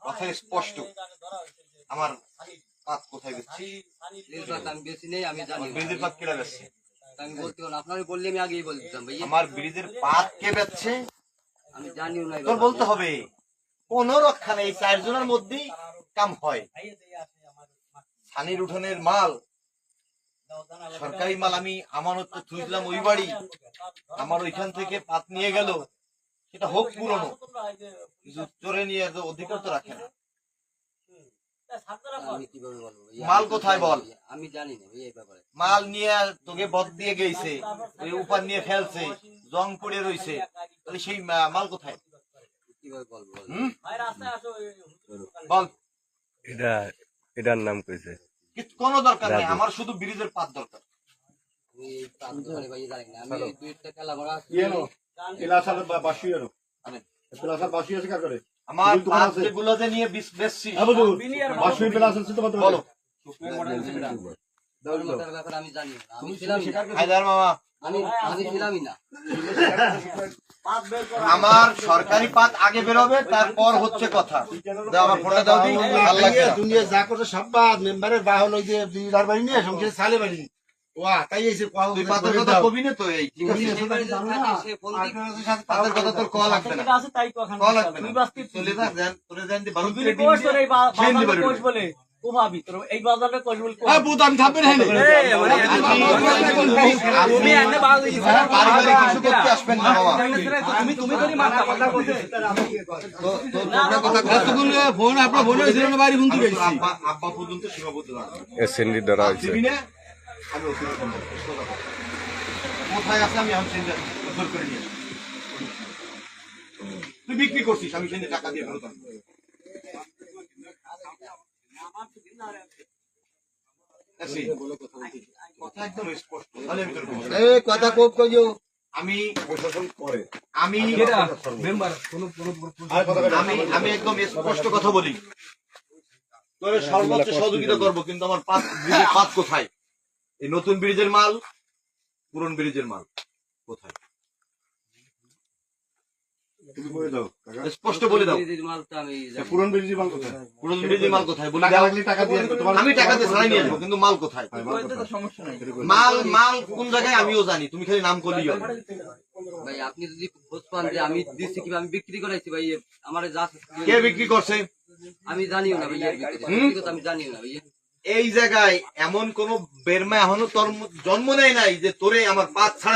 কথা স্পষ্ট। আমার পাত কোথায় বেচছি? আমি বেশি নেই, আমি জানি ব্রিজের পাত কেটে বেচছে। আমি বলতে পারবো, আপনারই বললে আমি আগেই বলে দিতাম ভাই। আমার ব্রিজের পাত কে বেচছে আমি জানিও না, তোর বলতে হবে। কোন রক্ষা নেই, 4 জনের মধ্যেই কাম হয়। সানির উঠানের মাল, সরকারি মাল, আমি আমানত থুইছিলাম ওই বাড়ি, আমার ওইখান থেকে পাত নিয়ে গেল, সেটা হোক পুরনো, চোরে নিয়ে অধিকার তো রাখে না। মাল কোথায় বল? আমি জানি না ভাই এই ব্যাপারে। মাল নিয়ে তোকে বদ দিয়ে গেছে, ওই উপর নিয়ে ফেলছে, জং পড়ে রইছে, তাহলে সেই মাল কোথায়? কিভাবে বলবো বল। এটার নাম কইছে কোন দরকার নেই, আমার শুধু ব্রিজের পাত দরকার। আমার পাত যেগুলো যে নিয়ে বেচছি বলো। আমি জানি না, আমি ছিলামই না। আমার সরকারি পাত আগে বেরোবে, তারপর হচ্ছে কথা। আমার ফোনটা দাও দিই, ভালো লাগে দুনিয়া যা করছে সব বাদ। মেম্বারের বাহন ওই যে বিড়ার বাড়ি নিয়ে সংসারে সালে বাড়ি ওয়া তাই এসে তুই পাতের কথা কবি না তো, এই পাতের কথা তোর কল লাগবে না, কল লাগবে না, চলে যা, দেন তোরে দেন দি বারুদ দিয়ে কোর্স করে এই বাজারে কোর্স বলে ও ভাবি তোর এই বাজারে কোর্স বলে এ বুত আমি থাকবে না তুমি এনে বাজ দিছ পারিবারিক কিছু করতে আসবেন না বাবা। তুমি তোরই মাথা কথা বলতে তো তোমরা কথা কতগুলো ফোন আপনার ফোনে ছিল না, বাড়ি ফোন দিয়েছি আব্বা পর্যন্ত সীমাবদ্ধ রাখবে এসএনডি দ্বারা হইছে। কোথায় আছে আমি এখন সেন্টার জোর করে নিয়ে তুই বিক্রি করছিস, আমি সেন্টার টাকা দিয়ে ফেরত আনবো। কথা একদম স্পষ্ট, কথা খুব কইও। আমি আমি একদম স্পষ্ট কথা বলি, তোর সর্বোচ্চ সহযোগিতা করবো, কিন্তু আমার পাত কোথায়? এই নতুন ব্রিজের মাল, পুরন ব্রিজের মাল কোথায়? স্পষ্ট বলে দাও। পুরন ব্রিজের মাল কোথায়? পুরন ব্রিজের মাল কোথায় বলে টাকা দাও। লাগলে টাকা দিয়ে আমি টাকা দিয়ে ছাড়াই নিয়ে আসবো, কিন্তু মাল কোথায়? মাল কোন জায়গায় আমিও জানি, তুমি খালি নাম করলেই হবে। ভাই আপনি যদি খোঁজ পান যে আমি দিচ্ছি কিংবা আমি বিক্রি করাইছি ভাই, আমার যা কে বিক্রি করছে আমি জানিও না ভাই, আমি জানিও না ভাই। এই জায়গায় এমন কোন বেরমা এখনো তোর জন্ম নেয় নাই যে তোরে আমার পাত ছাড়া